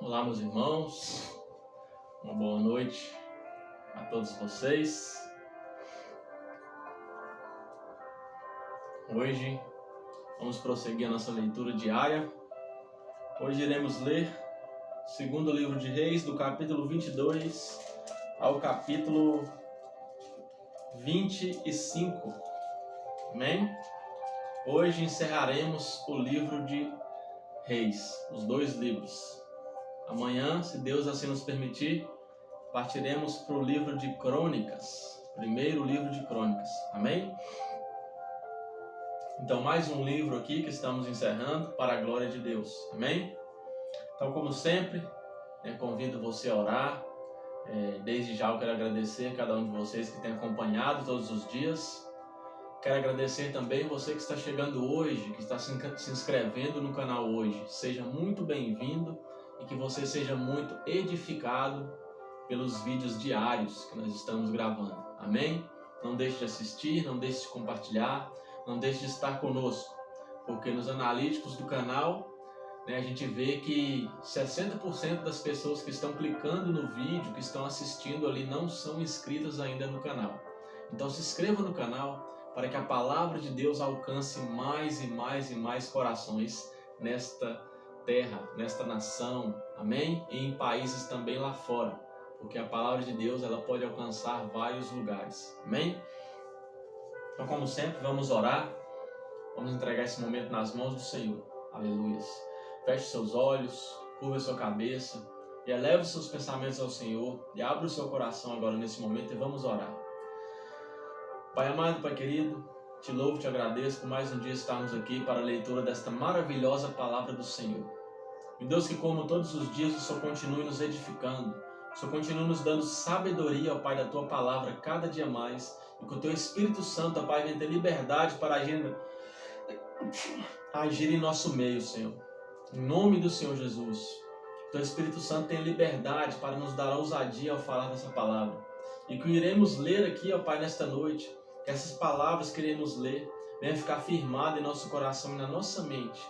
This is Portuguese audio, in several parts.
Olá, meus irmãos, uma boa noite a todos vocês. Hoje vamos prosseguir a nossa leitura diária. Hoje iremos ler o segundo livro de Reis, do capítulo 22 ao capítulo 25. Amém? Hoje encerraremos o livro de Reis, os dois livros. Amanhã, se Deus assim nos permitir, partiremos para o livro de Crônicas, primeiro livro de Crônicas. Amém? Então, mais um livro aqui que estamos encerrando para a glória de Deus. Amém? Então, como sempre, convido você a orar. Desde já eu quero agradecer a cada um de vocês que tem acompanhado todos os dias. Quero agradecer também você que está chegando hoje, que está se inscrevendo no canal hoje. Seja muito bem-vindo e que você seja muito edificado pelos vídeos diários que nós estamos gravando. Amém? Não deixe de assistir, não deixe de compartilhar, não deixe de estar conosco, porque nos analíticos do canal, a gente vê que 60% das pessoas que estão clicando no vídeo, que estão assistindo ali, não são inscritas ainda no canal. Então se inscreva no canal para que a palavra de Deus alcance mais e mais e mais corações nesta terra, nesta nação, amém? E em países também lá fora, porque a palavra de Deus ela pode alcançar vários lugares, amém? Então, como sempre, vamos orar, vamos entregar esse momento nas mãos do Senhor, aleluia. Feche seus olhos, curva sua cabeça e eleve seus pensamentos ao Senhor e abra o seu coração agora nesse momento e vamos orar. Pai amado, Pai querido, te louvo e te agradeço por mais um dia estarmos aqui para a leitura desta maravilhosa palavra do Senhor. Meu Deus, que como todos os dias o Senhor continue nos edificando, o Senhor continue nos dando sabedoria, ó Pai, da Tua palavra cada dia mais, e que o Teu Espírito Santo, ó Pai, venha ter liberdade para agir em nosso meio, Senhor. Em nome do Senhor Jesus, o Teu Espírito Santo tem liberdade para nos dar ousadia ao falar dessa palavra. E que iremos ler aqui, ó Pai, nesta noite, que essas palavras que iremos ler venham ficar firmadas em nosso coração e na nossa mente,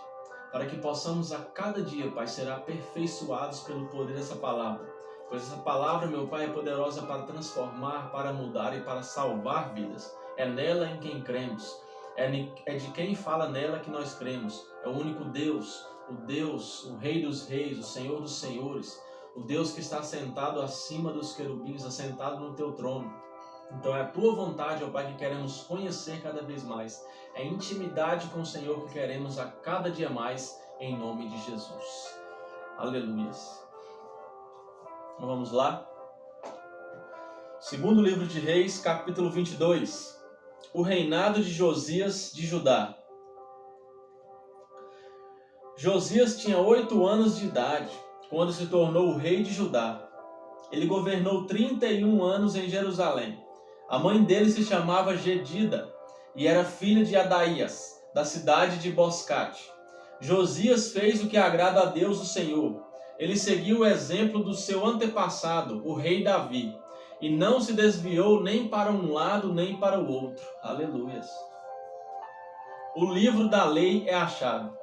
para que possamos a cada dia, Pai, ser aperfeiçoados pelo poder dessa palavra. Pois essa palavra, meu Pai, é poderosa para transformar, para mudar e para salvar vidas. É nela em quem cremos. É de quem fala nela que nós cremos. É o único Deus, o Rei dos Reis, o Senhor dos Senhores, o Deus que está sentado acima dos querubins, assentado no teu trono. Então é a tua vontade, ó Pai, que queremos conhecer cada vez mais. É intimidade com o Senhor que queremos a cada dia mais, em nome de Jesus. Aleluia. Então vamos lá. Segundo livro de Reis, capítulo 22. O reinado de Josias de Judá. Josias tinha 8 anos de idade quando se tornou o rei de Judá. Ele governou 31 anos em Jerusalém. A mãe dele se chamava Gedida e era filha de Adaías, da cidade de Boscate. Josias fez o que agrada a Deus o Senhor. Ele seguiu o exemplo do seu antepassado, o rei Davi, e não se desviou nem para um lado nem para o outro. Aleluia. O livro da lei é achado.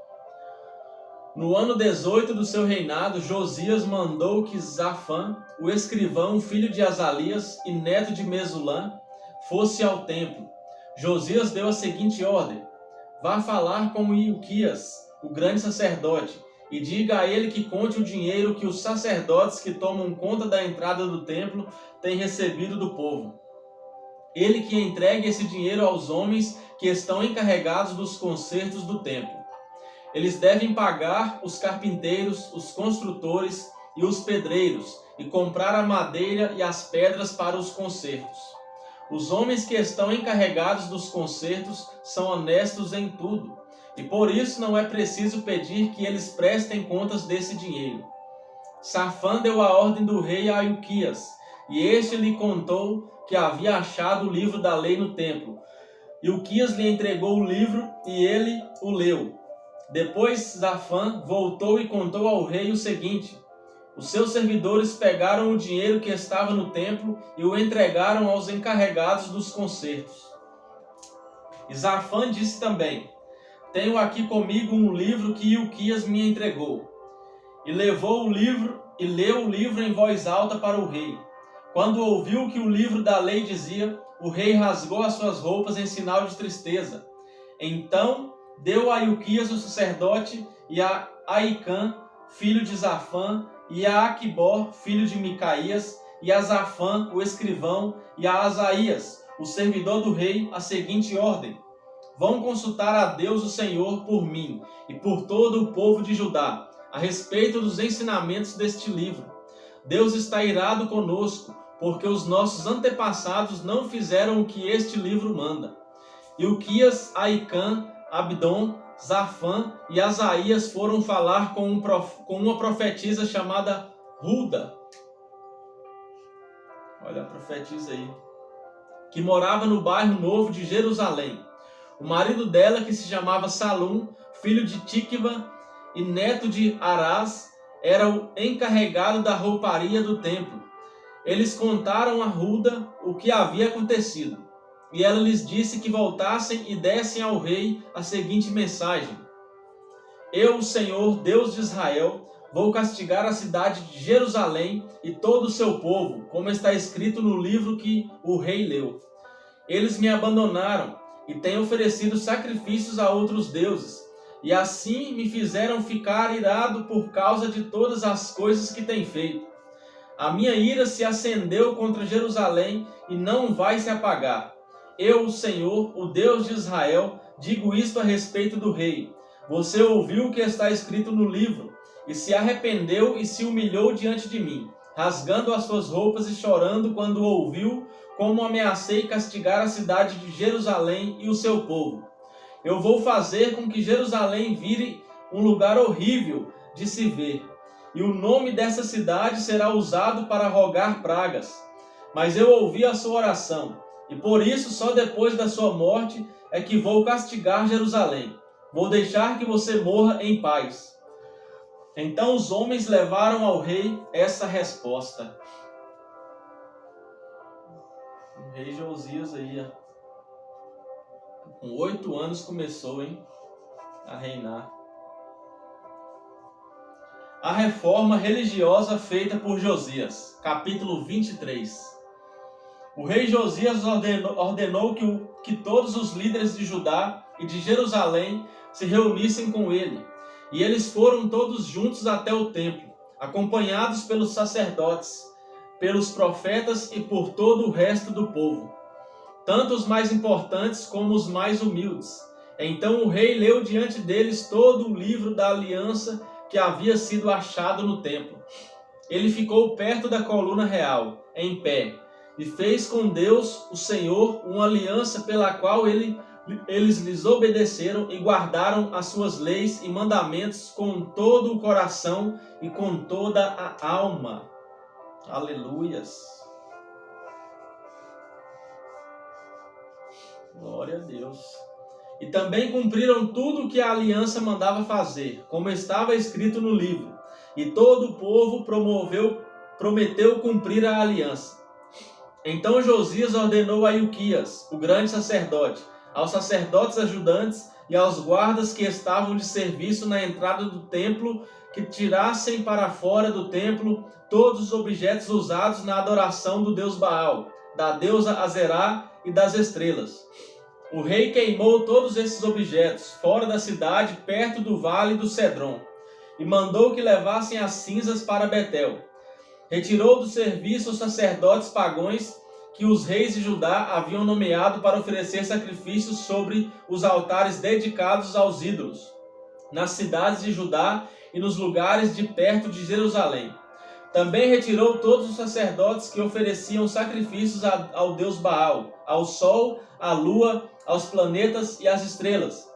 No ano 18 do seu reinado, Josias mandou que Safã, o escrivão, filho de Azalias e neto de Mesulã, fosse ao templo. Josias deu a seguinte ordem: vá falar com Ilquias, o grande sacerdote, e diga a ele que conte o dinheiro que os sacerdotes que tomam conta da entrada do templo têm recebido do povo. Ele que entregue esse dinheiro aos homens que estão encarregados dos consertos do templo. Eles devem pagar os carpinteiros, os construtores e os pedreiros, e comprar a madeira e as pedras para os concertos. Os homens que estão encarregados dos concertos são honestos em tudo, e por isso não é preciso pedir que eles prestem contas desse dinheiro. Safã deu a ordem do rei a Ilquias, e este lhe contou que havia achado o livro da lei no templo. Ilquias lhe entregou o livro e ele o leu. Depois Safã voltou e contou ao rei o seguinte: os seus servidores pegaram o dinheiro que estava no templo e o entregaram aos encarregados dos concertos. E Safã disse também: tenho aqui comigo um livro que Ilquias me entregou. E levou o livro e leu o livro em voz alta para o rei. Quando ouviu que o livro da lei dizia, o rei rasgou as suas roupas em sinal de tristeza. Então deu a Ilquias o sacerdote, e a Aicã, filho de Zafã, e a Aquibor, filho de Micaías, e a Zafã, o escrivão, e a Asaías, o servidor do rei, a seguinte ordem: vão consultar a Deus o Senhor por mim e por todo o povo de Judá, a respeito dos ensinamentos deste livro. Deus está irado conosco, porque os nossos antepassados não fizeram o que este livro manda. Ilquias, Aicã, Abdon, Zafã e Asaías foram falar com uma profetisa chamada Hulda. Olha a profetisa aí. Que morava no bairro novo de Jerusalém. O marido dela, que se chamava Salum, filho de Tikva e neto de Arás, era o encarregado da rouparia do templo. Eles contaram a Hulda o que havia acontecido, e ela lhes disse que voltassem e dessem ao rei a seguinte mensagem: eu, o Senhor, Deus de Israel, vou castigar a cidade de Jerusalém e todo o seu povo, como está escrito no livro que o rei leu. Eles me abandonaram e têm oferecido sacrifícios a outros deuses, e assim me fizeram ficar irado por causa de todas as coisas que têm feito. A minha ira se acendeu contra Jerusalém e não vai se apagar. Eu, o Senhor, o Deus de Israel, digo isto a respeito do rei. Você ouviu o que está escrito no livro, e se arrependeu e se humilhou diante de mim, rasgando as suas roupas e chorando quando ouviu como ameacei castigar a cidade de Jerusalém e o seu povo. Eu vou fazer com que Jerusalém vire um lugar horrível de se ver, e o nome dessa cidade será usado para rogar pragas. Mas eu ouvi a sua oração, e por isso só depois da sua morte é que vou castigar Jerusalém. Vou deixar que você morra em paz. Então os homens levaram ao rei essa resposta. O rei Josias aí, com 8 anos começou, a reinar. A reforma religiosa feita por Josias, capítulo 23. O rei Josias ordenou que todos os líderes de Judá e de Jerusalém se reunissem com ele, e eles foram todos juntos até o templo, acompanhados pelos sacerdotes, pelos profetas e por todo o resto do povo, tanto os mais importantes como os mais humildes. Então o rei leu diante deles todo o livro da aliança que havia sido achado no templo. Ele ficou perto da coluna real, em pé, e fez com Deus, o Senhor, uma aliança pela qual eles lhes obedeceram e guardaram as suas leis e mandamentos com todo o coração e com toda a alma. Aleluias. Glória a Deus. E também cumpriram tudo o que a aliança mandava fazer, como estava escrito no livro. E todo o povo prometeu cumprir a aliança. Então Josias ordenou a Ilquias, o grande sacerdote, aos sacerdotes ajudantes e aos guardas que estavam de serviço na entrada do templo, que tirassem para fora do templo todos os objetos usados na adoração do deus Baal, da deusa Azerá e das estrelas. O rei queimou todos esses objetos fora da cidade, perto do vale do Cedron, e mandou que levassem as cinzas para Betel. Retirou do serviço os sacerdotes pagãos que os reis de Judá haviam nomeado para oferecer sacrifícios sobre os altares dedicados aos ídolos, nas cidades de Judá e nos lugares de perto de Jerusalém. Também retirou todos os sacerdotes que ofereciam sacrifícios ao deus Baal, ao sol, à lua, aos planetas e às estrelas.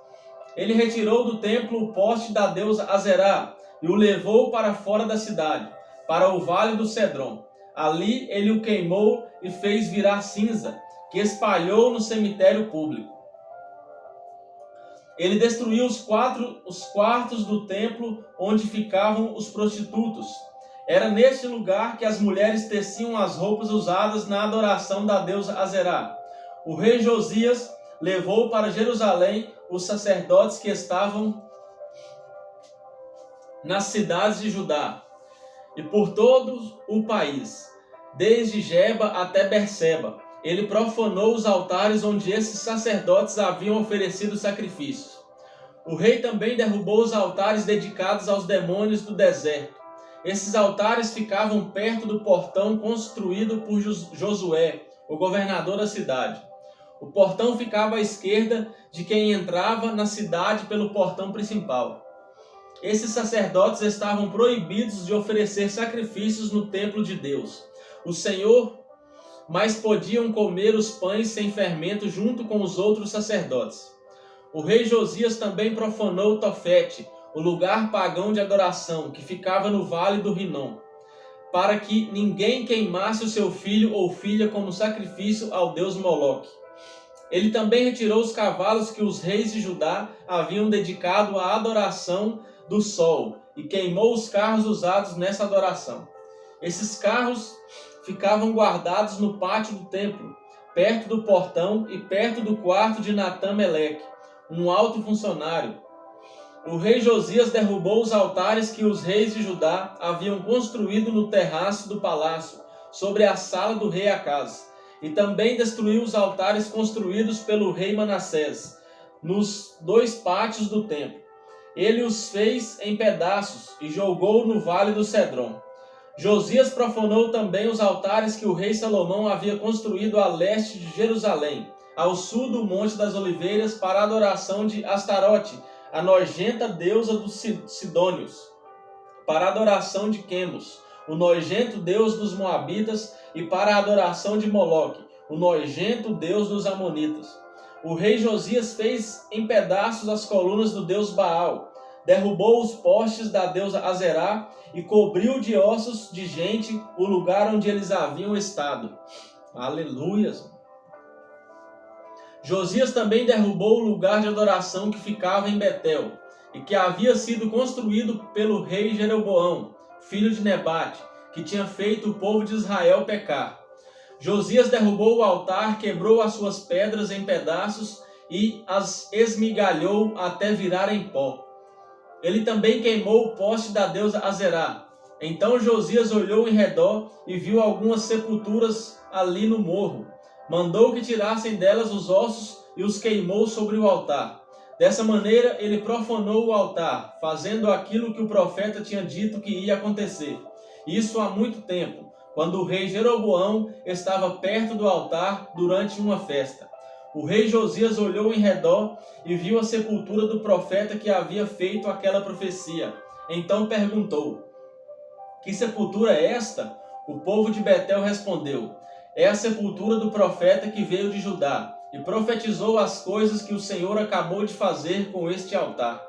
Ele retirou do templo o poste da deusa Azerá e o levou para fora da cidade, para o vale do Cedron. Ali ele o queimou e fez virar cinza, que espalhou no cemitério público. Ele destruiu os quartos do templo onde ficavam os prostitutos. Era neste lugar que as mulheres teciam as roupas usadas na adoração da deusa Azerá. O rei Josias levou para Jerusalém os sacerdotes que estavam nas cidades de Judá, e por todo o país, desde Geba até Berseba. Ele profanou os altares onde esses sacerdotes haviam oferecido sacrifícios. O rei também derrubou os altares dedicados aos demônios do deserto. Esses altares ficavam perto do portão construído por Josué, o governador da cidade. O portão ficava à esquerda de quem entrava na cidade pelo portão principal. Esses sacerdotes estavam proibidos de oferecer sacrifícios no templo de Deus, o Senhor, mas podiam comer os pães sem fermento junto com os outros sacerdotes. O rei Josias também profanou Tofete, o lugar pagão de adoração que ficava no vale do Rinom, para que ninguém queimasse o seu filho ou filha como sacrifício ao deus Moloque. Ele também retirou os cavalos que os reis de Judá haviam dedicado à adoração do sol e queimou os carros usados nessa adoração. Esses carros ficavam guardados no pátio do templo, perto do portão e perto do quarto de Natã-Meleque, um alto funcionário. O rei Josias derrubou os altares que os reis de Judá haviam construído no terraço do palácio, sobre a sala do rei Acaz, e também destruiu os altares construídos pelo rei Manassés, nos 2 pátios do templo. Ele os fez em pedaços e jogou no vale do Cedron. Josias profanou também os altares que o rei Salomão havia construído a leste de Jerusalém, ao sul do Monte das Oliveiras, para a adoração de Astarote, a nojenta deusa dos Sidônios, para a adoração de Quemos, o nojento deus dos Moabitas, e para a adoração de Moloque, o nojento deus dos Amonitas. O rei Josias fez em pedaços as colunas do deus Baal, derrubou os postes da deusa Azerá e cobriu de ossos de gente o lugar onde eles haviam estado. Aleluias! Josias também derrubou o lugar de adoração que ficava em Betel, e que havia sido construído pelo rei Jeroboão, filho de Nebate, que tinha feito o povo de Israel pecar. Josias derrubou o altar, quebrou as suas pedras em pedaços e as esmigalhou até virar em pó. Ele também queimou o poste da deusa Azerá. Então Josias olhou em redor e viu algumas sepulturas ali no morro. Mandou que tirassem delas os ossos e os queimou sobre o altar. Dessa maneira ele profanou o altar, fazendo aquilo que o profeta tinha dito que ia acontecer. Isso há muito tempo, quando o rei Jeroboão estava perto do altar durante uma festa. O rei Josias olhou em redor e viu a sepultura do profeta que havia feito aquela profecia. Então perguntou: que sepultura é esta? O povo de Betel respondeu: é a sepultura do profeta que veio de Judá e profetizou as coisas que o Senhor acabou de fazer com este altar.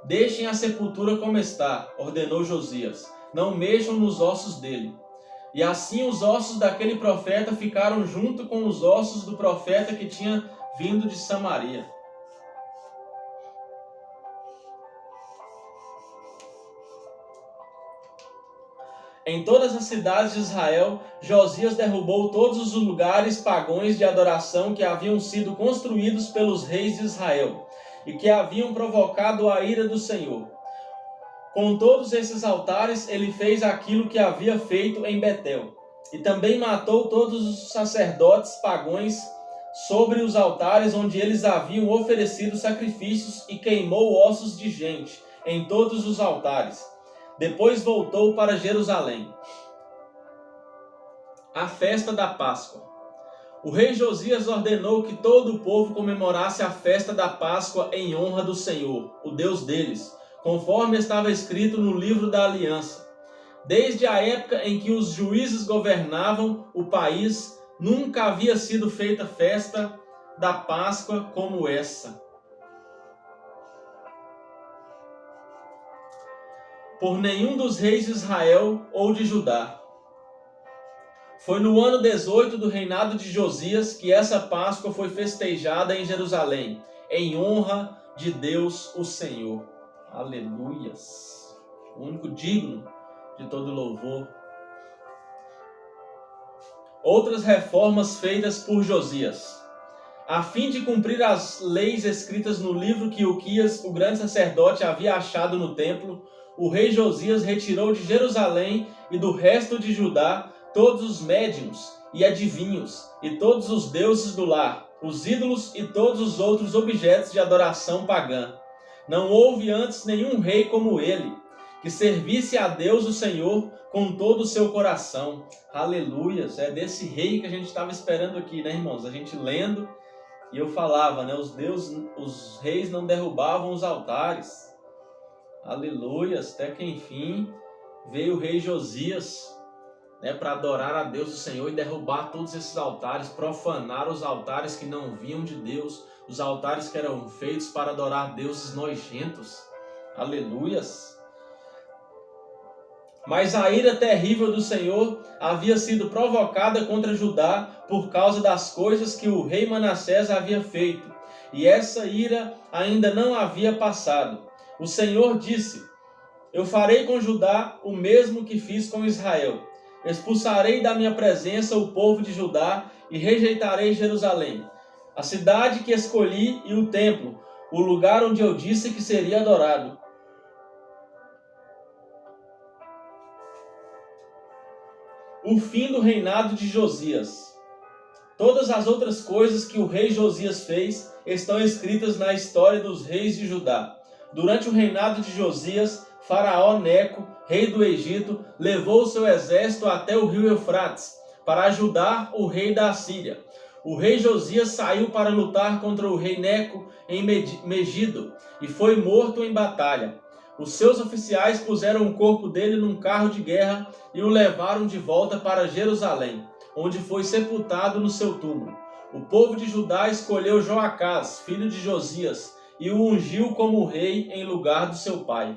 Deixem a sepultura como está, ordenou Josias. Não mexam nos ossos dele. E assim os ossos daquele profeta ficaram junto com os ossos do profeta que tinha vindo de Samaria. Em todas as cidades de Israel, Josias derrubou todos os lugares pagãos de adoração que haviam sido construídos pelos reis de Israel e que haviam provocado a ira do Senhor. Com todos esses altares, ele fez aquilo que havia feito em Betel. E também matou todos os sacerdotes pagãos sobre os altares onde eles haviam oferecido sacrifícios e queimou ossos de gente em todos os altares. Depois voltou para Jerusalém. A festa da Páscoa. O rei Josias ordenou que todo o povo comemorasse a festa da Páscoa em honra do Senhor, o Deus deles, conforme estava escrito no livro da aliança. Desde a época em que os juízes governavam o país, nunca havia sido feita festa da Páscoa como essa. Por nenhum dos reis de Israel ou de Judá. Foi no ano 18 do reinado de Josias que essa Páscoa foi festejada em Jerusalém, em honra de Deus, o Senhor. Aleluias! O único digno de todo louvor. Outras reformas feitas por Josias. A fim de cumprir as leis escritas no livro que Ilquias, o grande sacerdote, havia achado no templo, o rei Josias retirou de Jerusalém e do resto de Judá todos os médiuns e adivinhos, e todos os deuses do lar, os ídolos e todos os outros objetos de adoração pagã. Não houve antes nenhum rei como ele, que servisse a Deus o Senhor com todo o seu coração. Aleluias! É desse rei que a gente estava esperando aqui, né, irmãos? A gente lendo, e eu falava, né? Os reis não derrubavam os altares. Aleluias! Até que enfim veio o rei Josias, né, para adorar a Deus o Senhor e derrubar todos esses altares, profanar os altares que não vinham de Deus, os altares que eram feitos para adorar deuses nojentos. Aleluias! Mas a ira terrível do Senhor havia sido provocada contra Judá por causa das coisas que o rei Manassés havia feito, e essa ira ainda não havia passado. O Senhor disse: eu farei com Judá o mesmo que fiz com Israel. Expulsarei da minha presença o povo de Judá e rejeitarei Jerusalém, a cidade que escolhi, e o templo, o lugar onde eu disse que seria adorado. O fim do reinado de Josias. Todas as outras coisas que o rei Josias fez estão escritas na história dos reis de Judá. Durante o reinado de Josias, Faraó Neco, rei do Egito, levou o seu exército até o rio Eufrates para ajudar o rei da Assíria. O rei Josias saiu para lutar contra o rei Neco em Megido e foi morto em batalha. Os seus oficiais puseram o corpo dele num carro de guerra e o levaram de volta para Jerusalém, onde foi sepultado no seu túmulo. O povo de Judá escolheu Joacás, filho de Josias, e o ungiu como rei em lugar do seu pai.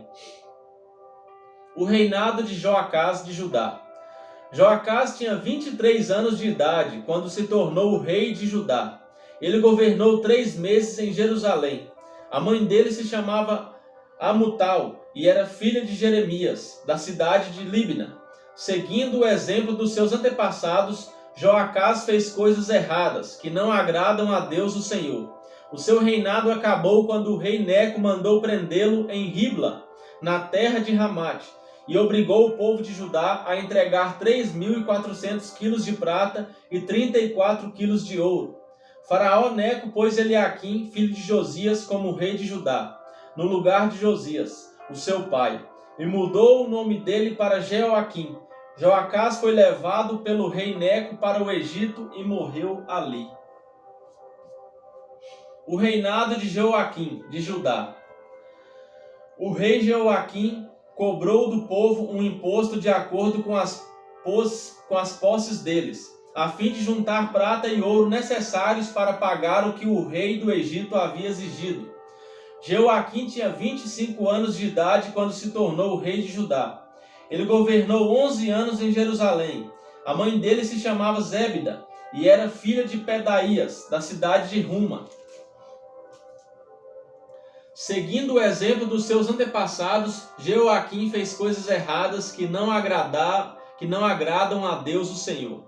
O reinado de Joacás de Judá. Joacás tinha 23 anos de idade quando se tornou o rei de Judá. Ele governou 3 meses em Jerusalém. A mãe dele se chamava Amutal e era filha de Jeremias, da cidade de Líbna. Seguindo o exemplo dos seus antepassados, Joacás fez coisas erradas, que não agradam a Deus o Senhor. O seu reinado acabou quando o rei Neco mandou prendê-lo em Ribla, na terra de Ramate, e obrigou o povo de Judá a entregar 3.400 quilos de prata e 34 quilos de ouro. Faraó Neco pôs Eliaquim, filho de Josias, como rei de Judá, no lugar de Josias, o seu pai, e mudou o nome dele para Jeoaquim. Joacás foi levado pelo rei Neco para o Egito e morreu ali. O reinado de Jeoaquim, de Judá. O rei Jeoaquim cobrou do povo um imposto de acordo com as posses deles, a fim de juntar prata e ouro necessários para pagar o que o rei do Egito havia exigido. Jeoaquim tinha 25 anos de idade quando se tornou o rei de Judá. Ele governou 11 anos em Jerusalém. A mãe dele se chamava Zébida e era filha de Pedaías, da cidade de Ruma. Seguindo o exemplo dos seus antepassados, Jeoaquim fez coisas erradas que não agradam a Deus o Senhor.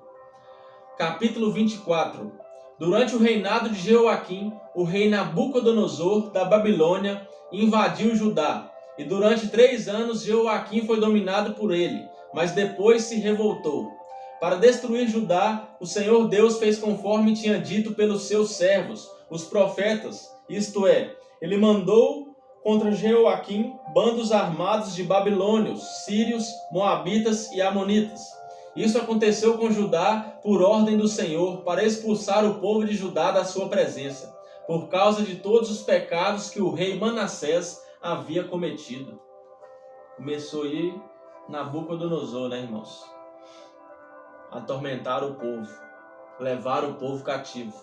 Capítulo 24. Durante o reinado de Jeoaquim, o rei Nabucodonosor da Babilônia invadiu Judá, e durante 3 anos Jeoaquim foi dominado por ele, mas depois se revoltou. Para destruir Judá, o Senhor Deus fez conforme tinha dito pelos seus servos, os profetas, isto é, ele mandou contra Jeoaquim bandos armados de babilônios, sírios, moabitas e amonitas. Isso aconteceu com Judá por ordem do Senhor, para expulsar o povo de Judá da sua presença, por causa de todos os pecados que o rei Manassés havia cometido. Começou aí Nabucodonosor, né, irmãos? Atormentar o povo, levar o povo cativo.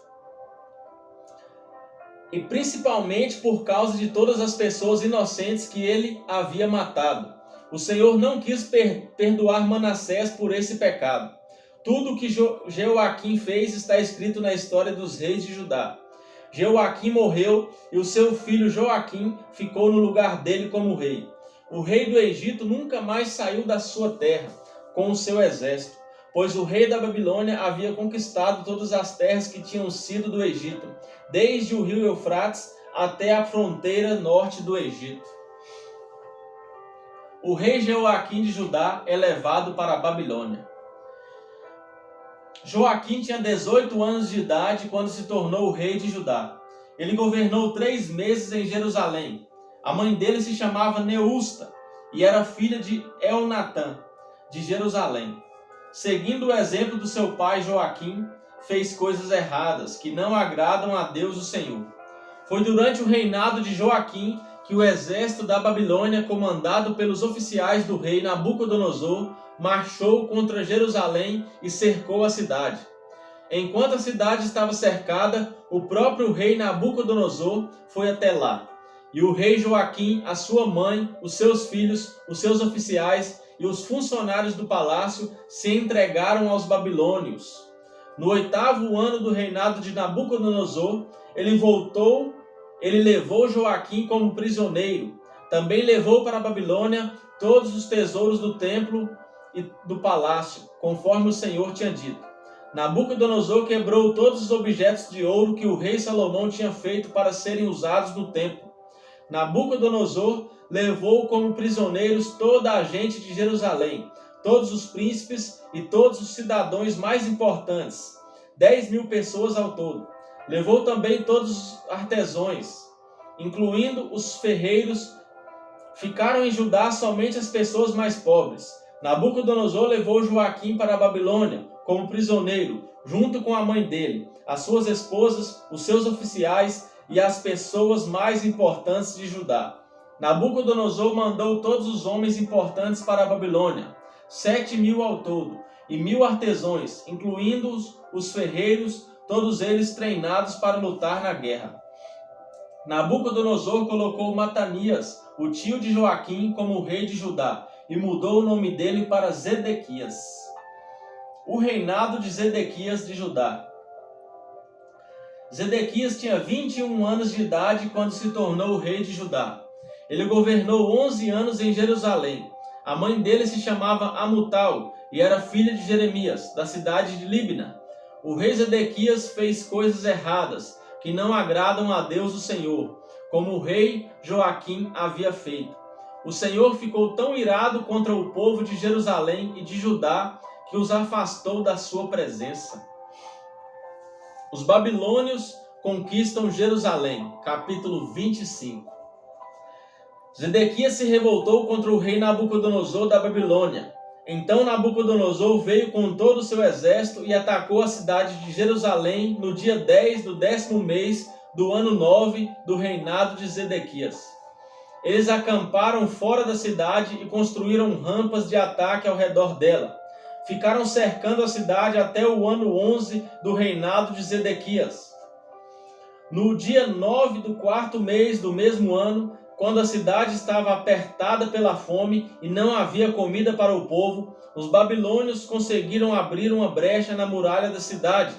E principalmente por causa de todas as pessoas inocentes que ele havia matado. O Senhor não quis perdoar Manassés por esse pecado. Tudo o que Jeoaquim fez está escrito na história dos reis de Judá. Jeoaquim morreu e o seu filho Joaquim ficou no lugar dele como rei. O rei do Egito nunca mais saiu da sua terra com o seu exército, pois o rei da Babilônia havia conquistado todas as terras que tinham sido do Egito, desde o rio Eufrates até a fronteira norte do Egito. o rei Joaquim de Judá é levado para a Babilônia. Joaquim tinha 18 anos de idade quando se tornou o rei de Judá. Ele governou 3 meses em Jerusalém. A mãe dele se chamava Neusta e era filha de Elnatã, de Jerusalém. Seguindo o exemplo do seu pai Joaquim, fez coisas erradas que não agradam a Deus o Senhor. Foi durante o reinado de Joaquim que o exército da Babilônia, comandado pelos oficiais do rei Nabucodonosor, marchou contra Jerusalém e cercou a cidade. Enquanto a cidade estava cercada, o próprio rei Nabucodonosor foi até lá. E o rei Joaquim, a sua mãe, os seus filhos, os seus oficiais e os funcionários do palácio se entregaram aos babilônios. No 8º ano do reinado de Nabucodonosor, ele levou Joaquim como prisioneiro. Também levou para a Babilônia todos os tesouros do templo e do palácio, conforme o Senhor tinha dito. Nabucodonosor quebrou todos os objetos de ouro que o rei Salomão tinha feito para serem usados no templo. Nabucodonosor levou como prisioneiros toda a gente de Jerusalém, todos os príncipes e todos os cidadãos mais importantes, 10.000 pessoas ao todo. Levou também todos os artesãos, incluindo os ferreiros. Ficaram em Judá somente as pessoas mais pobres. Nabucodonosor levou Joaquim para a Babilônia como prisioneiro, junto com a mãe dele, as suas esposas, os seus oficiais e as pessoas mais importantes de Judá. Nabucodonosor mandou todos os homens importantes para a Babilônia, 7.000 ao todo, e 1.000 artesãos, incluindo os ferreiros, todos eles treinados para lutar na guerra. Nabucodonosor colocou Matanias, o tio de Joaquim, como rei de Judá, e mudou o nome dele para Zedequias. O reinado de Zedequias de Judá. Zedequias tinha 21 anos de idade quando se tornou o rei de Judá. Ele governou 11 anos em Jerusalém. A mãe dele se chamava Amutal e era filha de Jeremias, da cidade de Líbna. O rei Zedequias fez coisas erradas que não agradam a Deus o Senhor, como o rei Joaquim havia feito. O Senhor ficou tão irado contra o povo de Jerusalém e de Judá que os afastou da sua presença. Os babilônios conquistam Jerusalém. Capítulo 25. Zedequias se revoltou contra o rei Nabucodonosor da Babilônia. Então Nabucodonosor veio com todo o seu exército e atacou a cidade de Jerusalém no dia 10 do 10º mês do ano 9 do reinado de Zedequias. Eles acamparam fora da cidade e construíram rampas de ataque ao redor dela. Ficaram cercando a cidade até o ano 11 do reinado de Zedequias. No dia 9 do 4º mês do mesmo ano, quando a cidade estava apertada pela fome e não havia comida para o povo, os babilônios conseguiram abrir uma brecha na muralha da cidade.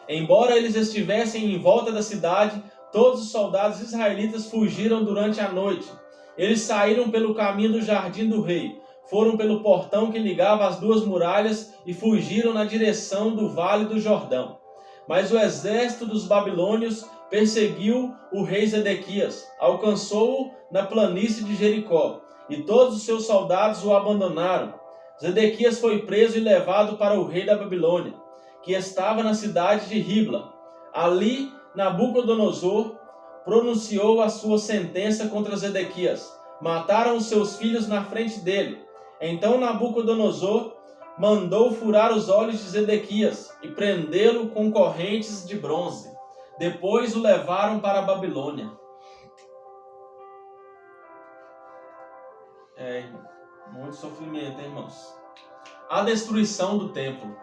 Embora eles estivessem em volta da cidade, todos os soldados israelitas fugiram durante a noite. Eles saíram pelo caminho do jardim do rei, foram pelo portão que ligava as duas muralhas e fugiram na direção do vale do Jordão. Mas o exército dos babilônios perseguiu o rei Zedequias, alcançou-o na planície de Jericó, e todos os seus soldados o abandonaram. Zedequias foi preso e levado para o rei da Babilônia, que estava na cidade de Ribla. Ali, Nabucodonosor pronunciou a sua sentença contra Zedequias. Mataram os seus filhos na frente dele. Então Nabucodonosor mandou furar os olhos de Zedequias e prendê-lo com correntes de bronze. Depois o levaram para a Babilônia. Muito sofrimento, hein, irmãos? A destruição do templo.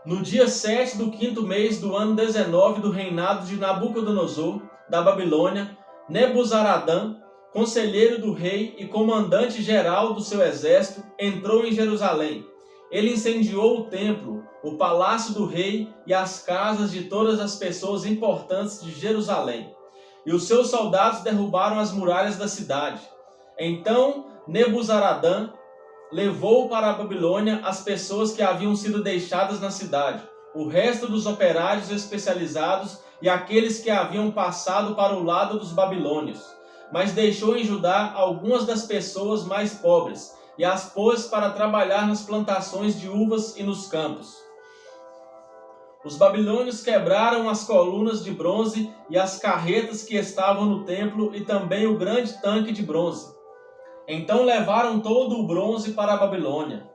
No dia 7 do 5º mês do ano 19 do reinado de Nabucodonosor, da Babilônia, Nebuzaradã, conselheiro do rei e comandante-geral do seu exército, entrou em Jerusalém. Ele incendiou o templo, o palácio do rei e as casas de todas as pessoas importantes de Jerusalém. E os seus soldados derrubaram as muralhas da cidade. Então Nebuzaradã levou para a Babilônia as pessoas que haviam sido deixadas na cidade, o resto dos operários especializados e aqueles que haviam passado para o lado dos babilônios. mas deixou em Judá algumas das pessoas mais pobres e as pôs para trabalhar nas plantações de uvas e nos campos. Os babilônios quebraram as colunas de bronze e as carretas que estavam no templo e também o grande tanque de bronze. Então levaram todo o bronze para a Babilônia.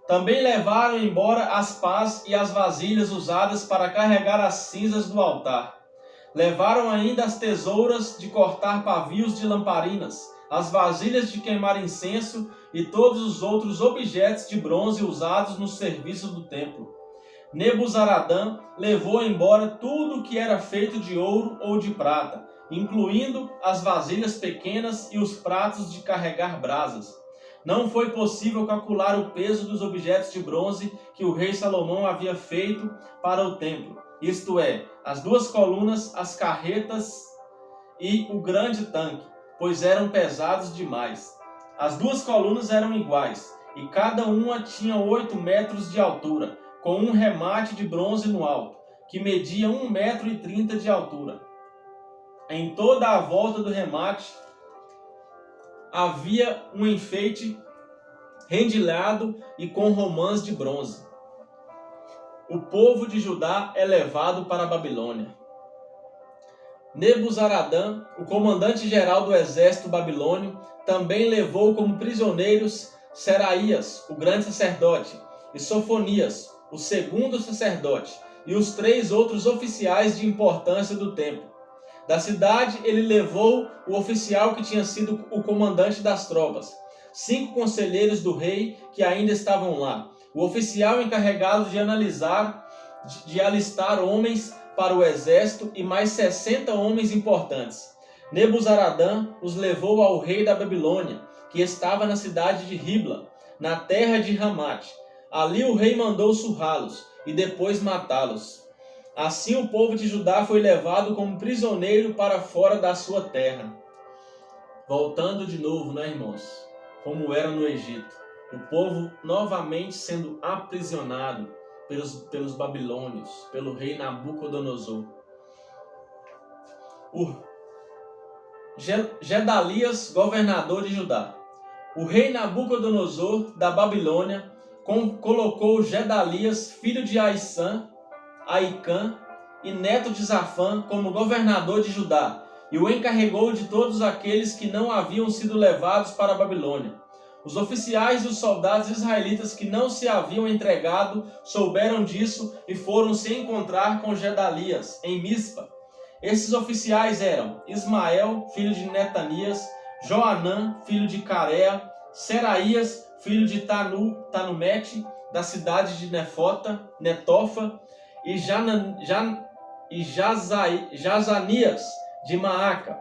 Também levaram embora as pás e as vasilhas usadas para carregar as cinzas do altar. Levaram ainda as tesouras de cortar pavios de lamparinas, as vasilhas de queimar incenso e todos os outros objetos de bronze usados no serviço do templo. Nebuzaradã levou embora tudo o que era feito de ouro ou de prata, incluindo as vasilhas pequenas e os pratos de carregar brasas. Não foi possível calcular o peso dos objetos de bronze que o rei Salomão havia feito para o templo, isto é, as 2 colunas, as carretas e o grande tanque, pois eram pesados demais. As 2 colunas eram iguais, e cada uma tinha 8 metros de altura, com um remate de bronze no alto, que media 1,30 m de altura. Em toda a volta do remate havia um enfeite rendilhado e com romãs de bronze. O povo de Judá é levado para a Babilônia. Nebuzaradã, o comandante-geral do exército babilônio, também levou como prisioneiros Seraías, o grande sacerdote, e Sofonias, o segundo sacerdote, e os 3 outros oficiais de importância do templo. Da cidade ele levou o oficial que tinha sido o comandante das tropas, 5 conselheiros do rei que ainda estavam lá, o oficial encarregado de alistar homens para o exército e mais 60 homens importantes. Nebuzaradã os levou ao rei da Babilônia, que estava na cidade de Ribla, na terra de Ramate. Ali o rei mandou surrá-los e depois matá-los. Assim o povo de Judá foi levado como prisioneiro para fora da sua terra. Voltando de novo, né, irmãos? Como era no Egito. O povo novamente sendo aprisionado pelos babilônios, pelo rei Nabucodonosor. Gedalias, governador de Judá. O rei Nabucodonosor da Babilônia colocou Gedalias, filho de Aicã e neto de Zafã, como governador de Judá, e o encarregou de todos aqueles que não haviam sido levados para a Babilônia. Os oficiais e os soldados israelitas que não se haviam entregado souberam disso e foram se encontrar com Gedalias em Mispa. Esses oficiais eram Ismael, filho de Netanias, Joanã, filho de Carea, Seraías, filho de Tanumete, da cidade de Netofa, e Jazanias, de Maaca.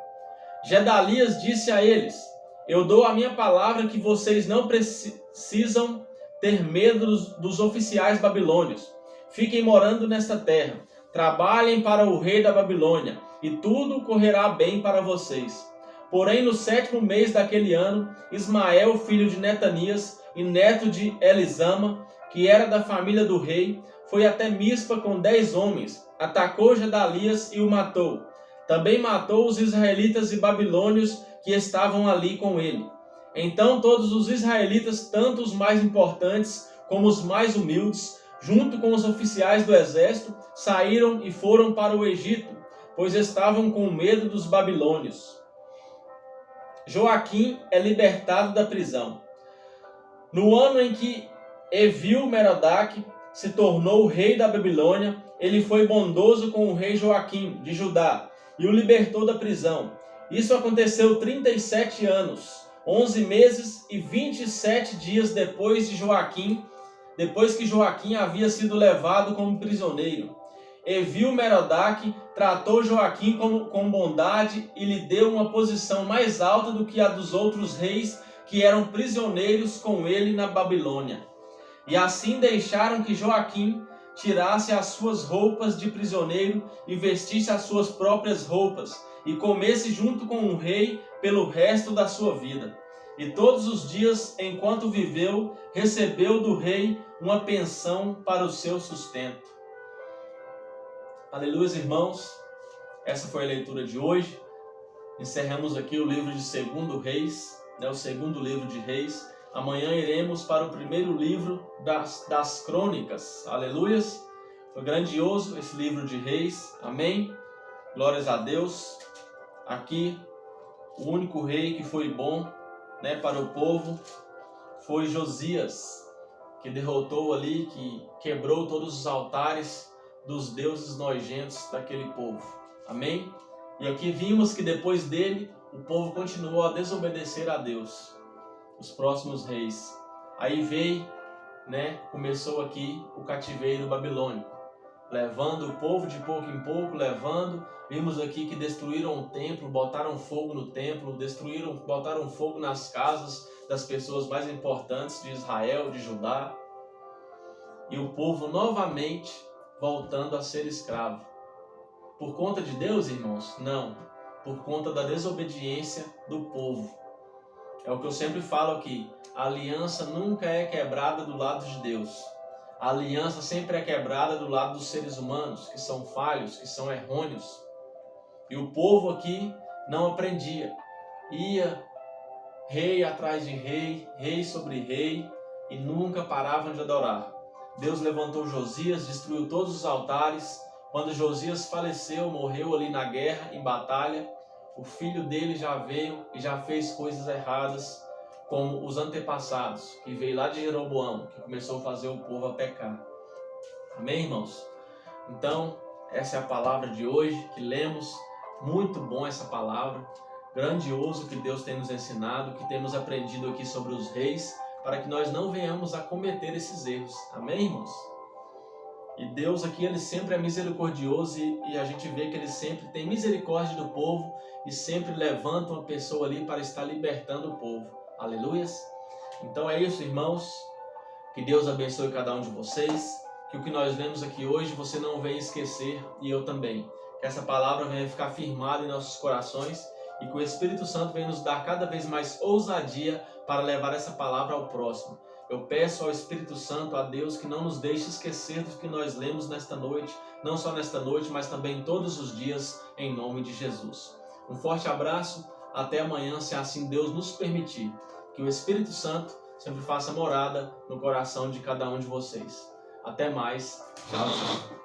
Gedalias disse a eles: Eu dou a minha palavra que vocês não precisam ter medo dos oficiais babilônios. Fiquem morando nesta terra. Trabalhem para o rei da Babilônia, e tudo correrá bem para vocês. Porém, no 7º mês daquele ano, Ismael, filho de Netanias e neto de Elisama, que era da família do rei, foi até Mispa com 10 homens, atacou Gedalias e o matou. Também matou os israelitas e babilônios que estavam ali com ele. Então todos os israelitas, tanto os mais importantes como os mais humildes, junto com os oficiais do exército, saíram e foram para o Egito, pois estavam com medo dos babilônios. Joaquim é libertado da prisão. No ano em que Evil-Merodach se tornou rei da Babilônia, ele foi bondoso com o rei Joaquim, de Judá, e o libertou da prisão. Isso aconteceu 37 anos, 11 meses e 27 dias depois que Joaquim havia sido levado como prisioneiro. Evil-Merodach tratou Joaquim com bondade e lhe deu uma posição mais alta do que a dos outros reis que eram prisioneiros com ele na Babilônia. E assim deixaram que Joaquim tirasse as suas roupas de prisioneiro e vestisse as suas próprias roupas, e comesse junto com o rei pelo resto da sua vida. E todos os dias, enquanto viveu, recebeu do rei uma pensão para o seu sustento. Aleluia, irmãos. Essa foi a leitura de hoje. encerramos aqui o livro de 2 Reis, o segundo livro de Reis. Amanhã iremos para o primeiro livro das Crônicas. Aleluias! Foi grandioso esse livro de Reis. Amém? Glórias a Deus. Aqui, o único rei que foi bom, para o povo foi Josias, que derrotou ali, que quebrou todos os altares dos deuses nojentos daquele povo. Amém? E aqui vimos que depois dele, o povo continuou a desobedecer a Deus. Os próximos reis. Aí veio, começou aqui o cativeiro babilônico, levando o povo de pouco em pouco, levando. Vimos aqui que destruíram o templo, botaram fogo no templo, botaram fogo nas casas das pessoas mais importantes de Israel, de Judá. E o povo novamente voltando a ser escravo. Por conta de Deus, irmãos? Não. Por conta da desobediência do povo. É o que eu sempre falo aqui. A aliança nunca é quebrada do lado de Deus. A aliança sempre é quebrada do lado dos seres humanos, que são falhos, que são errôneos. E o povo aqui não aprendia. Ia rei atrás de rei, rei sobre rei, e nunca paravam de adorar. Deus levantou Josias, destruiu todos os altares. Quando Josias faleceu, morreu ali na guerra, em batalha, o filho dele já veio e já fez coisas erradas, como os antepassados, que veio lá de Jeroboão, que começou a fazer o povo a pecar. Amém, irmãos? Então, essa é a palavra de hoje que lemos. Muito bom essa palavra. Grandioso que Deus tem nos ensinado, que temos aprendido aqui sobre os reis, para que nós não venhamos a cometer esses erros. Amém, irmãos? E Deus aqui, Ele sempre é misericordioso e a gente vê que Ele sempre tem misericórdia do povo e sempre levanta uma pessoa ali para estar libertando o povo. Aleluias! Então é isso, irmãos. Que Deus abençoe cada um de vocês. Que o que nós vemos aqui hoje você não venha esquecer, e eu também. Que essa palavra venha ficar firmada em nossos corações e que o Espírito Santo venha nos dar cada vez mais ousadia para levar essa palavra ao próximo. Eu peço ao Espírito Santo, a Deus, que não nos deixe esquecer do que nós lemos nesta noite, não só nesta noite, mas também todos os dias, em nome de Jesus. Um forte abraço, até amanhã, se assim Deus nos permitir. Que o Espírito Santo sempre faça morada no coração de cada um de vocês. Até mais. Tchau, tchau.